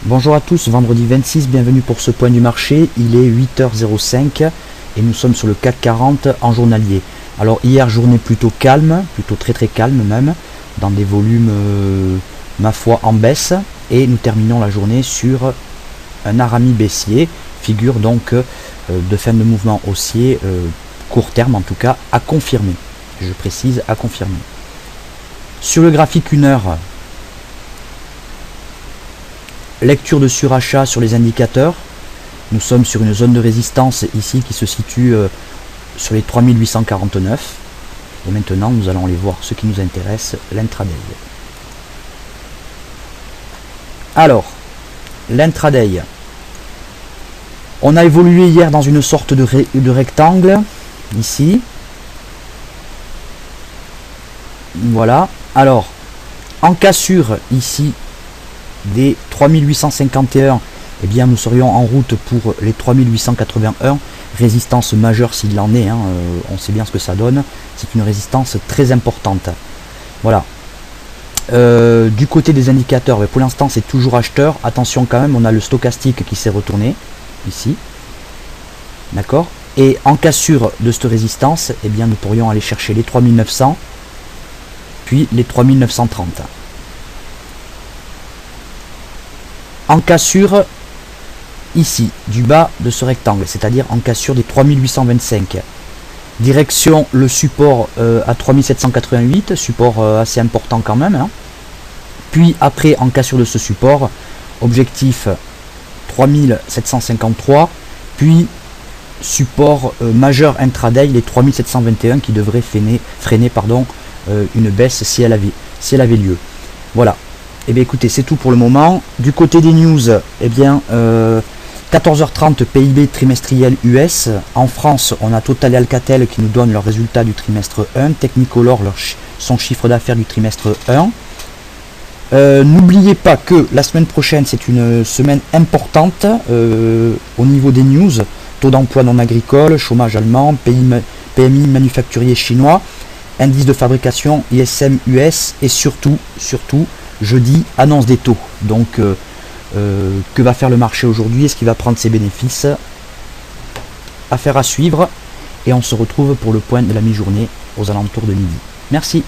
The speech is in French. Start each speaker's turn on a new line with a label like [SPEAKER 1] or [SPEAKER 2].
[SPEAKER 1] Bonjour à tous, vendredi 26, bienvenue pour ce point du marché. Il est 8h05 et nous sommes sur le CAC 40 en journalier. Alors hier, journée plutôt calme, plutôt très calme même, dans des volumes, ma foi, en baisse. Et nous terminons la journée sur un harami baissier, figure donc de fin de mouvement haussier, court terme en tout cas, à confirmer. Je précise, à confirmer. Sur le graphique 1 heure, lecture de surachat sur les indicateurs. Nous sommes sur une zone de résistance ici qui se situe sur les 3849. Et maintenant, nous allons aller voir ce qui nous intéresse, l'intraday. Alors, l'intraday. On a évolué hier dans une sorte de rectangle, ici. Voilà. Alors, en cassure, ici, des 3851, eh bien nous serions en route pour les 3881, résistance majeure s'il en est, on sait bien ce que ça donne, c'est une résistance très importante. Voilà. Du côté des indicateurs, pour l'instant c'est toujours acheteur, attention quand même, on a le stochastique qui s'est retourné, ici, d'accord, et en cassure de cette résistance, eh bien nous pourrions aller chercher les 3900, puis les 3930. En cassure ici, du bas de ce rectangle, c'est-à-dire en cassure des 3825. Direction le support à 3788, support assez important quand même. Puis après, en cassure de ce support, objectif 3753, puis support majeur intraday, les 3721 qui devrait freiner une baisse si elle avait lieu. Voilà. Eh bien écoutez, c'est tout pour le moment. Du côté des news, eh bien 14h30 PIB trimestriel US. En France, on a Total et Alcatel qui nous donnent leurs résultats du trimestre 1. Technicolor, son chiffre d'affaires du trimestre 1. N'oubliez pas que la semaine prochaine, c'est une semaine importante au niveau des news. Taux d'emploi non agricole, chômage allemand, PMI manufacturier chinois, indice de fabrication ISM US et surtout, jeudi, annonce des taux. Donc, que va faire le marché aujourd'hui? Est-ce qu'il va prendre ses bénéfices? Affaire à suivre. Et on se retrouve pour le point de la mi-journée aux alentours de midi. Merci.